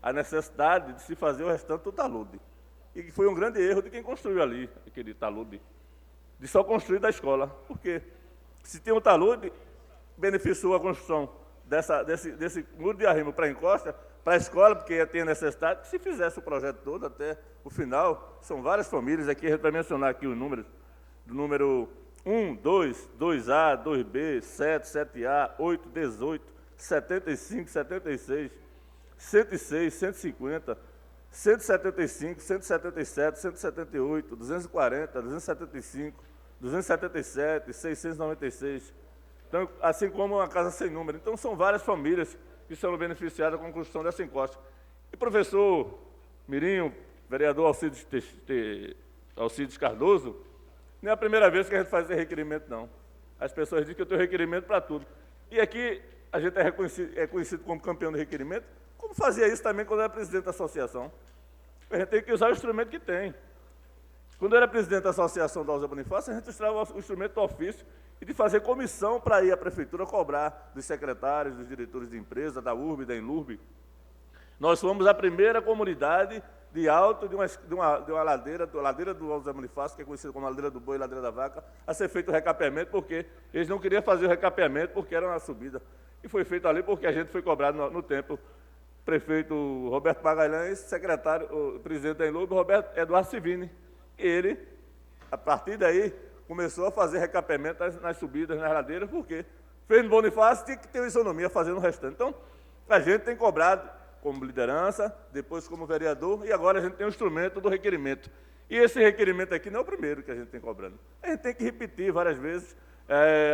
A necessidade de se fazer o restante do talude. E que foi um grande erro de quem construiu ali, aquele talude, de só construir da escola. Porque se tem um talude, beneficiou a construção desse muro de arrimo para a encosta, para a escola, porque tem a necessidade, que se fizesse o projeto todo até o final, são várias famílias, aqui a gente vai mencionar aqui os números, do número 1, 2, 2A, 2B, 7, 7A, 8, 18, 75, 76, 106, 150, 175, 177, 178, 240, 275, 277, 696. Então, assim como uma casa sem número. Então, são várias famílias que são beneficiadas com a construção dessa encosta. E, professor Mirinho, vereador Alcides Cardoso, não é a primeira vez que a gente faz esse requerimento, não. As pessoas dizem que eu tenho requerimento para tudo. E aqui a gente é conhecido como campeão de requerimento, como fazia isso também quando era presidente da associação. A gente tem que usar o instrumento que tem. Quando eu era presidente da associação da Alza Bonifácio, a gente usava o instrumento do ofício e de fazer comissão para ir à prefeitura cobrar dos secretários, dos diretores de empresa, da URB, da Enlurb. Nós fomos a primeira comunidade de alto de uma ladeira do Alza Bonifácio, que é conhecida como ladeira do boi e ladeira da vaca, a ser feito o recapeamento, porque eles não queriam fazer o recapeamento porque era uma subida. E foi feito ali porque a gente foi cobrado no tempo. Prefeito Roberto Magalhães, secretário, o presidente da Enlurb, Roberto Eduardo Civini. Ele, a partir daí, começou a fazer recapeamento nas subidas, nas ladeiras, porque fez no Bonifácio, tinha que ter uma isonomia fazendo o restante. Então, a gente tem cobrado como liderança, depois como vereador, e agora a gente tem o instrumento do requerimento. E esse requerimento aqui não é o primeiro que a gente tem cobrando. A gente tem que repetir várias vezes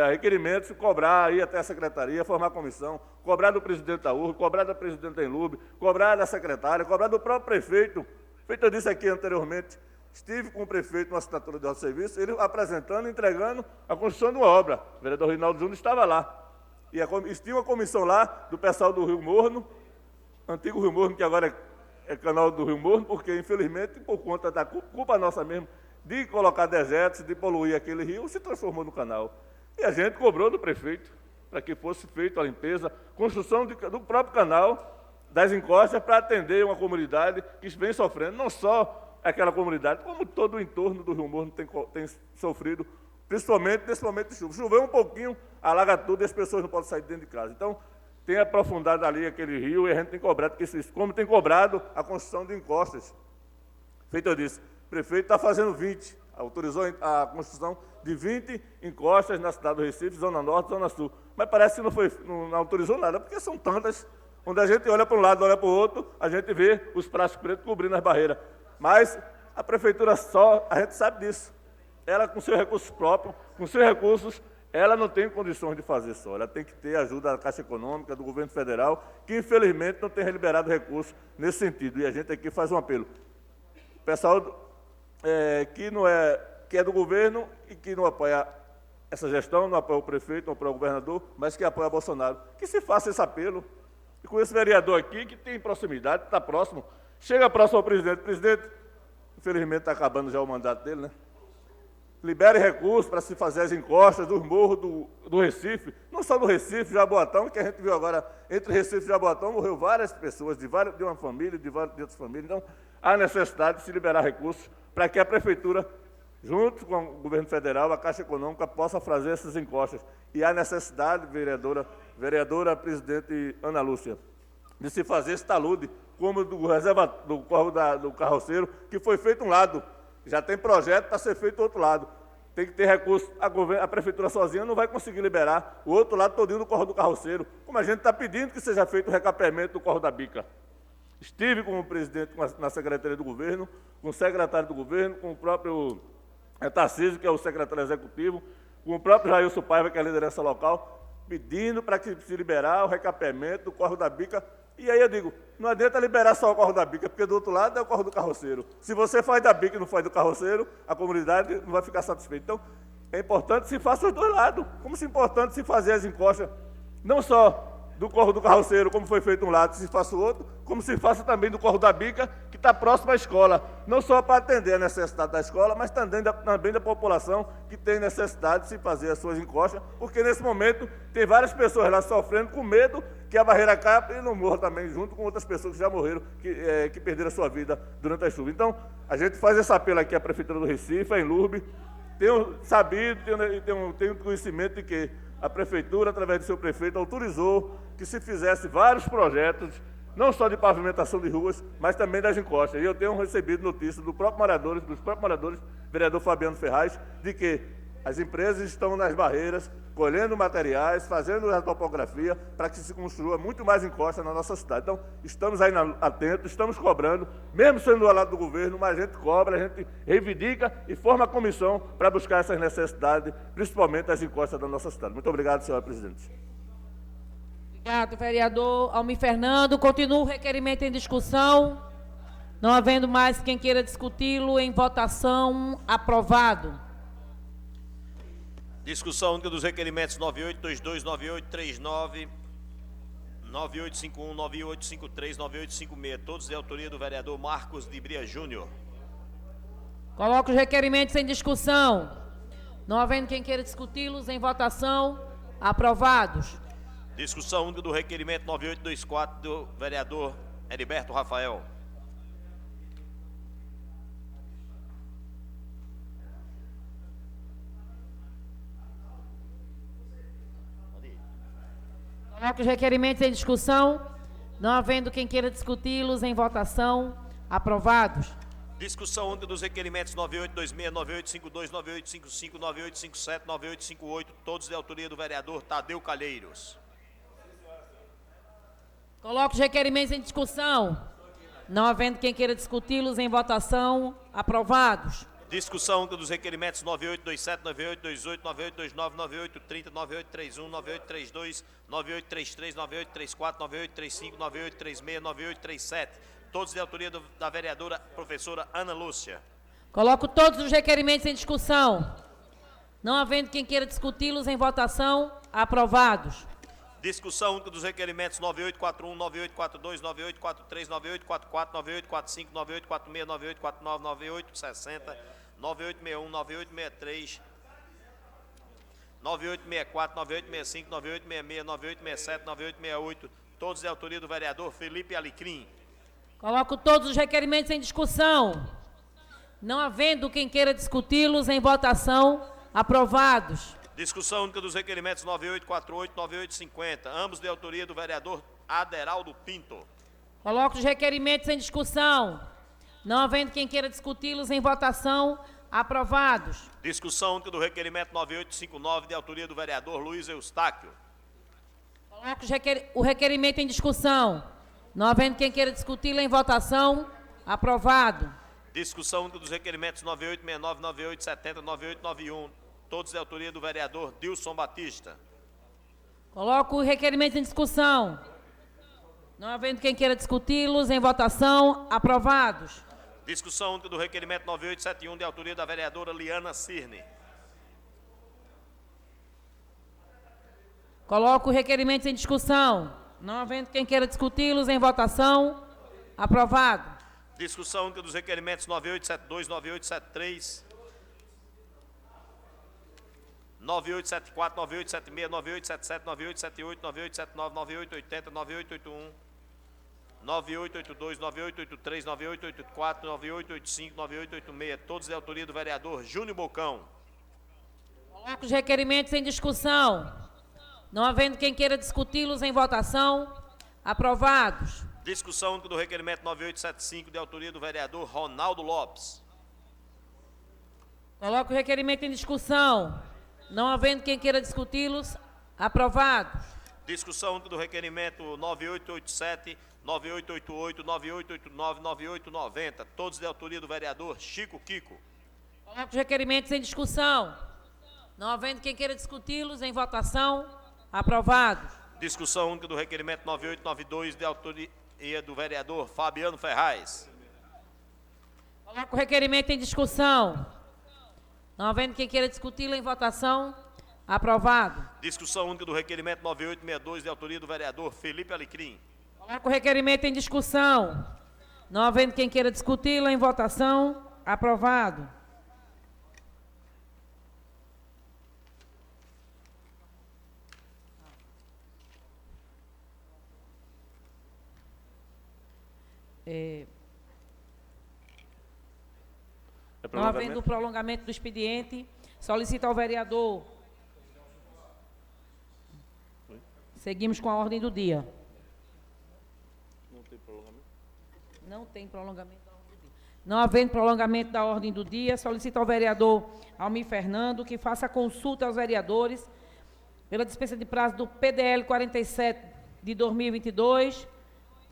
requerimentos, cobrar, ir até a secretaria, formar comissão, cobrar do presidente da URB, cobrar da presidente da Enlurb, cobrar da secretária, cobrar do próprio prefeito. Feito eu disse aqui anteriormente, estive com o prefeito numa assinatura de auto-serviço, ele apresentando, entregando a construção de uma obra. O vereador Rinaldo Júnior estava lá. E tinha uma comissão lá do pessoal do Rio Morno, antigo Rio Morno, que agora é canal do Rio Morno, porque, infelizmente, por conta da culpa nossa mesmo, de colocar dejetos, de poluir aquele rio, se transformou no canal. E a gente cobrou do prefeito para que fosse feita a limpeza, construção do próprio canal, das encostas, para atender uma comunidade que vem sofrendo, não só aquela comunidade, como todo o entorno do Rio Morno tem sofrido, principalmente nesse momento de chuva. Choveu um pouquinho, alaga tudo e as pessoas não podem sair de dentro de casa. Então, tem aprofundado ali aquele rio e a gente tem cobrado, como tem cobrado a construção de encostas. Feito eu disse, o prefeito está fazendo 20, autorizou a construção de 20 encostas na cidade do Recife, Zona Norte, Zona Sul. Mas parece que não autorizou nada, porque são tantas, onde a gente olha para um lado, olha para o outro, a gente vê os pratos pretos cobrindo as barreiras. Mas a prefeitura a gente sabe disso. Ela, com seus recursos próprios, com seus recursos, ela não tem condições de fazer só. Ela tem que ter ajuda da Caixa Econômica, do governo federal, que infelizmente não tem liberado recursos nesse sentido. E a gente aqui faz um apelo. O pessoal que é do governo e que não apoia essa gestão, não apoia o prefeito, não apoia o governador, mas que apoia Bolsonaro, que se faça esse apelo. E com esse vereador aqui, que tem proximidade, está próximo, chega próximo ao presidente. Presidente, infelizmente está acabando já o mandato dele, né? Libere recursos para se fazer as encostas dos morros do Recife, não só do Recife, Jaboatão, que a gente viu agora, entre Recife e Jaboatão, morreu várias pessoas, de uma família, de outras famílias. Então, há necessidade de se liberar recursos para que a prefeitura, junto com o governo federal, a Caixa Econômica, possa fazer essas encostas. E há necessidade, vereadora presidente Ana Lúcia, de se fazer esse talude, como do córrego do Carroceiro, que foi feito um lado. Já tem projeto para ser feito do outro lado. Tem que ter recurso. A prefeitura sozinha não vai conseguir liberar o outro lado todinho do Córrego do Carroceiro, como a gente está pedindo que seja feito o recapeamento do Córrego da Bica. Estive com o presidente na Secretaria do Governo, com o secretário do Governo, com o próprio Tarcísio, que é o secretário executivo, com o próprio Jailson Paiva, que é a liderança local, pedindo para que se liberar o recapeamento do Córrego da Bica. E aí eu digo, não adianta liberar só o Córrego da Bica, porque do outro lado é o Córrego do Carroceiro. Se você faz da Bica e não faz do Carroceiro, a comunidade não vai ficar satisfeita. Então, é importante que se faça os dois lados. Como é importante se fazer as encostas, não só do Córrego do Carroceiro, como foi feito um lado, se faça o outro, como se faça também do Córrego da Bica, que está próximo à escola. Não só para atender a necessidade da escola, mas também da população que tem necessidade de se fazer as suas encostas, porque nesse momento tem várias pessoas lá sofrendo com medo que a barreira caia e não morra também, junto com outras pessoas que já morreram, que perderam a sua vida durante a chuva. Então, a gente faz esse apelo aqui à Prefeitura do Recife, à Enlurb. Tenho sabido, tenho conhecimento de que a Prefeitura, através do seu prefeito, autorizou que se fizesse vários projetos, não só de pavimentação de ruas, mas também das encostas. E eu tenho recebido notícias dos próprios moradores, vereador Fabiano Ferraz, de que as empresas estão nas barreiras, colhendo materiais, fazendo a topografia, para que se construa muito mais encostas na nossa cidade. Então, estamos aí atentos, estamos cobrando, mesmo sendo do lado do governo, mas a gente cobra, a gente reivindica e forma a comissão para buscar essas necessidades, principalmente as encostas da nossa cidade. Muito obrigado, senhora presidente. Obrigado, vereador Almir Fernando. Continua o requerimento em discussão. Não havendo mais quem queira discuti-lo, em votação, aprovado. Discussão única dos requerimentos 9822, 9839, 9851, 9853, 9856, todos de autoria do vereador Marcos de Bria Júnior. Coloco os requerimentos em discussão. Não havendo quem queira discuti-los, em votação, aprovados. Discussão única do requerimento 9824 do vereador Heriberto Rafael. Coloco os requerimentos em discussão. Não havendo quem queira discuti-los, em votação, aprovados. Discussão única dos requerimentos 9826, 9852, 9855, 9857, 9858, todos de autoria do vereador Tadeu Calheiros. Coloco os requerimentos em discussão. Não havendo quem queira discuti-los, em votação, aprovados. Discussão única dos requerimentos 9827, 9828, 9829, 9830, 9831, 9832, 9833, 9834, 9835, 9836, 9837. Todos de autoria da vereadora professora Ana Lúcia. Coloco todos os requerimentos em discussão. Não havendo quem queira discuti-los, em votação, aprovados. Discussão única dos requerimentos 9841, 9842, 9843, 9844, 9845, 9846, 9849, 9860, 9861, 9863, 9864, 9865, 9866, 9867, 9868, todos de autoria do vereador Felipe Alecrim. Coloco todos os requerimentos em discussão. Não havendo quem queira discuti-los, em votação, aprovados. Discussão única dos requerimentos 9848, 9850, ambos de autoria do vereador Aderaldo Pinto. Coloco os requerimentos em discussão. Não havendo quem queira discuti-los, em votação, aprovados. Discussão única do requerimento 9859, de autoria do vereador Luiz Eustáquio. Coloco o requerimento em discussão. Não havendo quem queira discuti-lo, em votação, aprovado. Discussão única dos requerimentos 9869, 9870, 9891, todos de autoria do vereador Dilson Batista. Coloco o requerimento em discussão. Não havendo quem queira discuti-los, em votação, aprovados. Discussão única do requerimento 9871, de autoria da vereadora Liana Cirne. Coloco o requerimento em discussão. Não havendo quem queira discuti-los, em votação, aprovado. Discussão única dos requerimentos 9872, 9873, 9874, 9876, 9877, 9878, 9879, 9880, 9881, 9882, 9883, 9884, 9885, 9886, todos de autoria do vereador Júnior Bocão. Coloco os requerimentos em discussão. Não havendo quem queira discuti-los, em votação, aprovados. Discussão única do requerimento 9875, de autoria do vereador Ronaldo Lopes. Coloco o requerimento em discussão. Não havendo quem queira discuti-los, aprovados. Discussão única do requerimento 9887, 9888, 9889, 9890, todos de autoria do vereador Chico Kiko. Coloco os requerimentos em discussão. Não havendo quem queira discuti-los, em votação, aprovados. Discussão única do requerimento 9892, de autoria do vereador Fabiano Ferraz. Coloco o requerimento em discussão. Não havendo quem queira discuti-lo, em votação, aprovado. Discussão única do requerimento 9862, de autoria do vereador Felipe Alecrim. Coloco o requerimento em discussão. Não havendo quem queira discuti-lo, em votação, aprovado. Não havendo o prolongamento do expediente, solicito ao vereador. Seguimos com a ordem do dia. Não tem prolongamento? Não tem prolongamento da ordem do dia. Não havendo prolongamento da ordem do dia, solicito ao vereador Almir Fernando que faça consulta aos vereadores pela dispensa de prazo do PDL 47 de 2022,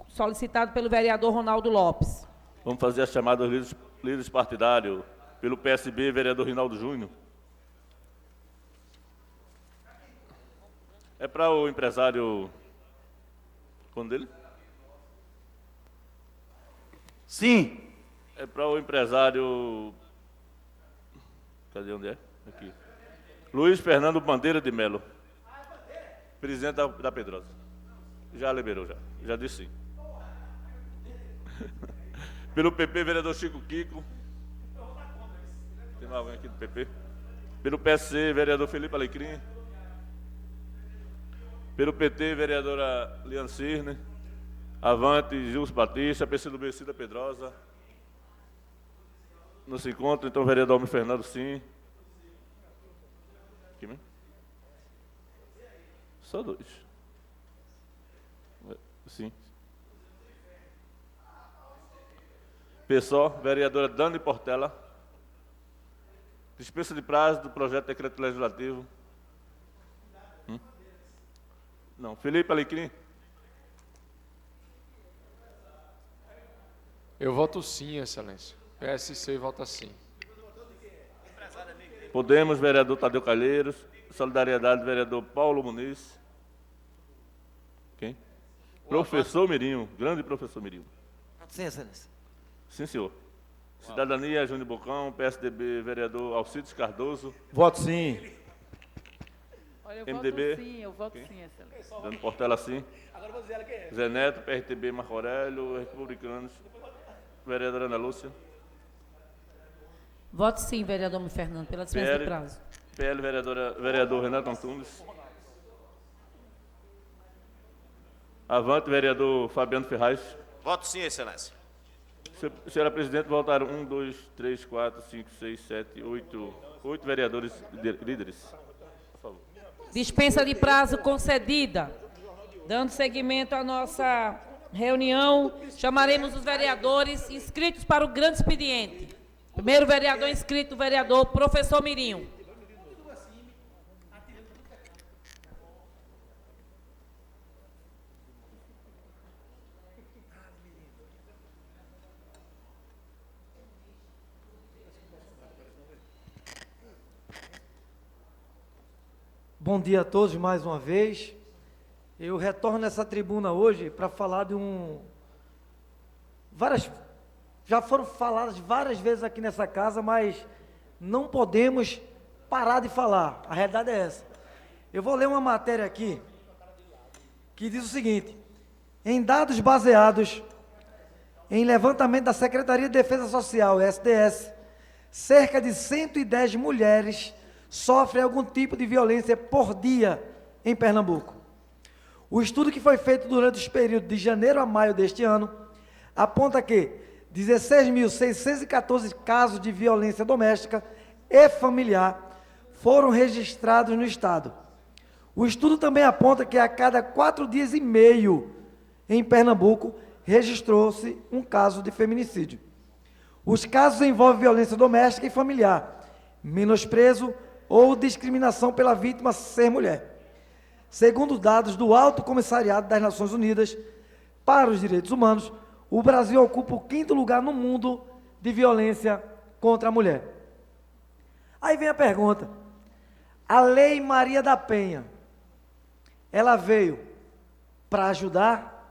solicitado pelo vereador Ronaldo Lopes. Vamos fazer a chamada aos líderes partidários. Pelo PSB, vereador Rinaldo Júnior. É para o empresário... Quando dele? Sim. É para o empresário... Cadê onde é? Aqui. Luiz Fernando Bandeira de Melo. Presidente da Pedrosa. Já liberou, já. Já disse sim. Pelo PP, vereador Chico Kiko. Tem mais alguém aqui do PP? Pelo PSC, vereador Felipe Alecrim. Pelo PT, vereadora Liane Cirne. Avante, Gilson Batista. PCdoB, Cida Pedrosa. Não se encontra, então, vereador Almir Fernando, sim. Aqui mesmo? Só 2. Sim. PSOL, vereadora Dani Portela. Dispensa de prazo do projeto de decreto legislativo. Não. Felipe Alecrim. Eu voto sim, Excelência. PSC vota sim. Podemos, vereador Tadeu Calheiros. Solidariedade, vereador Paulo Muniz. Quem? Professor Mirinho, grande professor Mirinho. Sim, excelência. Sim, senhor. Cidadania, Júnior Bocão. PSDB, vereador Alcides Cardoso. Voto sim. Olha, eu MDB. voto sim, eu voto sim, excelência. Dando Portela, sim. Zé Neto, PRTB, Marco Aurélio. Republicanos. Vereadora Ana Lúcia. Voto sim, vereador Almir Fernando, pela dispensa de prazo. PL, vereador Renato Antunes. Avante, vereador Fabiano Ferraz. Voto sim, excelência. Senhora presidente, votaram 1, 2, 3, 4, 5, 6, 7, 8 vereadores líderes. Por favor. Dispensa de prazo concedida. Dando seguimento à nossa reunião, chamaremos os vereadores inscritos para o grande expediente. Primeiro vereador inscrito, o vereador professor Mirinho. Bom dia a todos mais uma vez. Eu retorno nessa tribuna hoje para falar de já foram faladas várias vezes aqui nessa casa, mas não podemos parar de falar. A realidade é essa. Eu vou ler uma matéria aqui que diz o seguinte: em dados baseados em levantamento da Secretaria de Defesa Social, SDS, cerca de 110 mulheres sofrem algum tipo de violência por dia em Pernambuco. O estudo que foi feito durante os períodos de janeiro a maio deste ano aponta que 16.614 casos de violência doméstica e familiar foram registrados no estado. O estudo também aponta que a cada 4 dias e meio em Pernambuco registrou-se um caso de feminicídio. Os casos envolvem violência doméstica e familiar, menosprezo ou discriminação pela vítima ser mulher. Segundo dados do Alto Comissariado das Nações Unidas para os Direitos Humanos, o Brasil ocupa o 5º lugar no mundo de violência contra a mulher. Aí vem a pergunta: a Lei Maria da Penha, ela veio para ajudar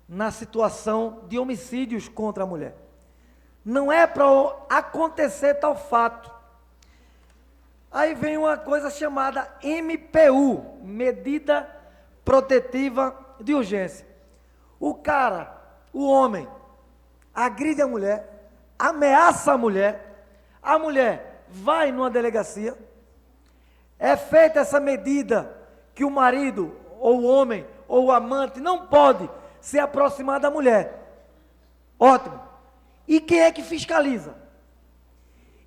na situação de homicídios contra a mulher. Não é para acontecer tal fato. Aí vem uma coisa chamada MPU, Medida Protetiva de Urgência. O homem, agride a mulher, ameaça a mulher vai numa delegacia, é feita essa medida que o marido, ou o homem, ou o amante não pode se aproximar da mulher. Ótimo. E quem é que fiscaliza?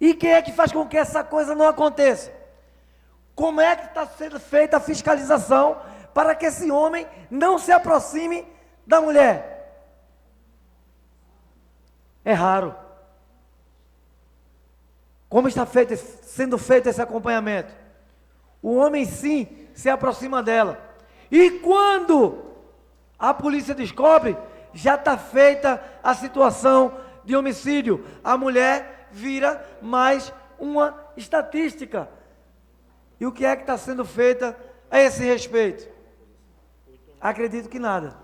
E quem é que faz com que essa coisa não aconteça? Como é que está sendo feita a fiscalização para que esse homem não se aproxime da mulher? É raro. Como está sendo feito esse acompanhamento? O homem sim se aproxima dela. E quando a polícia descobre, já está feita a situação de homicídio. A mulher vira mais uma estatística. E o que é que está sendo feito a esse respeito? Acredito que nada.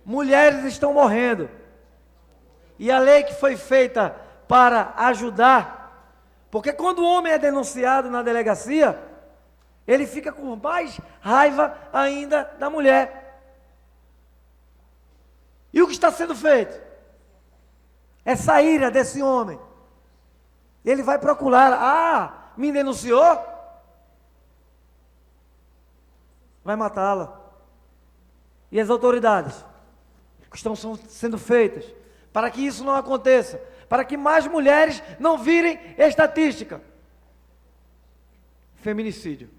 Mulheres estão morrendo. E a lei que foi feita para ajudar, porque quando o homem é denunciado na delegacia, ele fica com mais raiva ainda da mulher. E o que está sendo feito? Essa ira desse homem. Ele vai procurar, me denunciou? Vai matá-la. E as autoridades que estão sendo feitas para que isso não aconteça, para que mais mulheres não virem estatística. Feminicídio.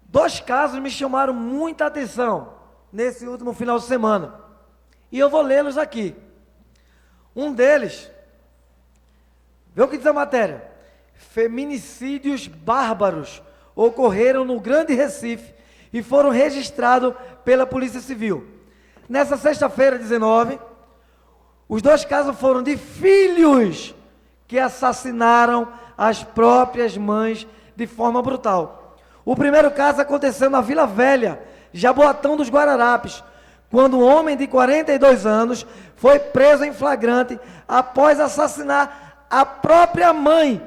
2 casos me chamaram muita atenção nesse último final de semana. E eu vou lê-los aqui. Um deles, vê o que diz a matéria. Feminicídios bárbaros ocorreram no Grande Recife e foram registrados pela Polícia Civil. Nessa sexta-feira, 19, os 2 casos foram de filhos que assassinaram as próprias mães de forma brutal. O primeiro caso aconteceu na Vila Velha, Jaboatão dos Guararapes, quando um homem de 42 anos foi preso em flagrante após assassinar a própria mãe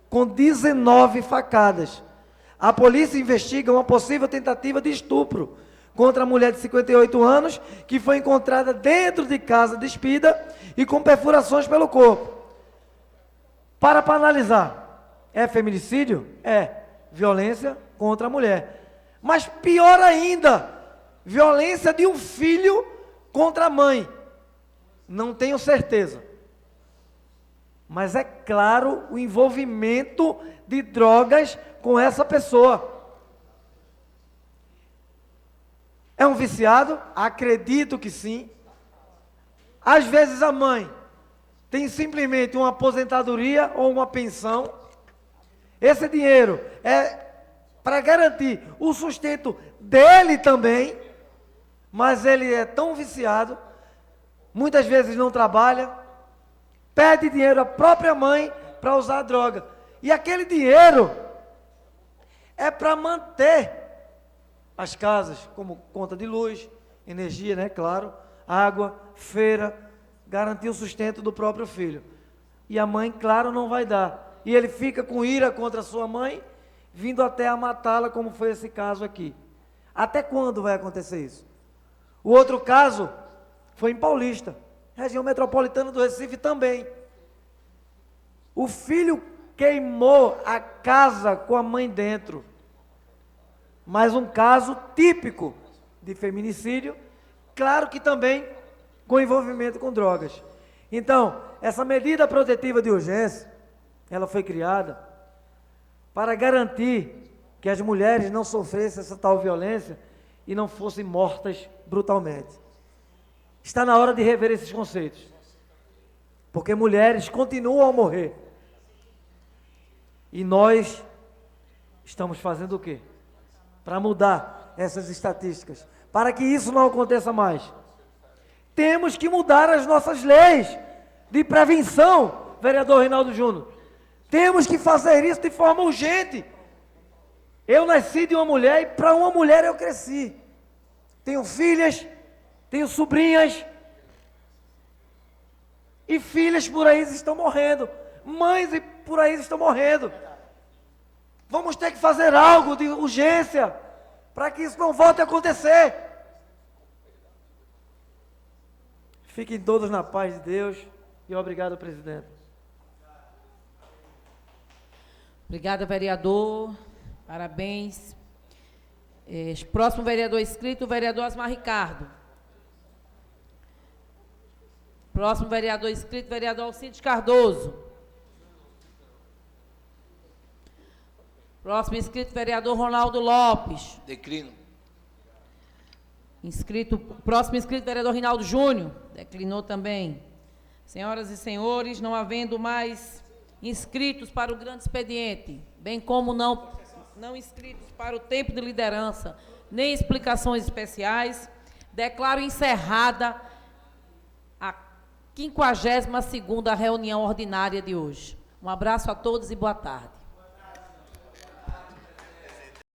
com 19 facadas. A polícia investiga uma possível tentativa de estupro contra a mulher de 58 anos, que foi encontrada dentro de casa despida e com perfurações pelo corpo. Para analisar, é feminicídio? É. Violência contra a mulher. Mas pior ainda, violência de um filho contra a mãe. Não tenho certeza. Mas é claro o envolvimento de drogas com essa pessoa. É um viciado? Acredito que sim. Às vezes a mãe tem simplesmente uma aposentadoria ou uma pensão. Esse dinheiro é para garantir o sustento dele também, mas ele é tão viciado, muitas vezes não trabalha, pede dinheiro à própria mãe para usar a droga. E aquele dinheiro é para manter as casas, como conta de luz, energia, né, claro, água, feira, garantir o sustento do próprio filho. E a mãe, claro, não vai dar. E ele fica com ira contra a sua mãe, vindo até a matá-la, como foi esse caso aqui. Até quando vai acontecer isso? O outro caso foi em Paulista, região metropolitana do Recife também. O filho queimou a casa com a mãe dentro. Mais um caso típico de feminicídio, claro que também com envolvimento com drogas. Então, essa medida protetiva de urgência, ela foi criada para garantir que as mulheres não sofressem essa tal violência e não fossem mortas brutalmente. Está na hora de rever esses conceitos, porque mulheres continuam a morrer. E nós estamos fazendo o quê? Para mudar essas estatísticas, para que isso não aconteça mais. Temos que mudar as nossas leis de prevenção, vereador Reinaldo Júnior. Temos que fazer isso de forma urgente. Eu nasci de uma mulher e para uma mulher eu cresci. Tenho filhas, tenho sobrinhas. E filhas por aí estão morrendo. Mães por aí estão morrendo. Vamos ter que fazer algo de urgência para que isso não volte a acontecer. Fiquem todos na paz de Deus e obrigado, presidente. Obrigada, vereador. Parabéns. Próximo vereador inscrito, o vereador Asmar Ricardo. Próximo vereador inscrito, vereador Alcides Cardoso. Próximo inscrito, vereador Ronaldo Lopes. Declino. Próximo inscrito, vereador Reinaldo Júnior. Declinou também. Senhoras e senhores, não havendo mais inscritos para o grande expediente, bem como não inscritos para o tempo de liderança, nem explicações especiais, declaro encerrada a 52ª reunião ordinária de hoje. Um abraço a todos e boa tarde.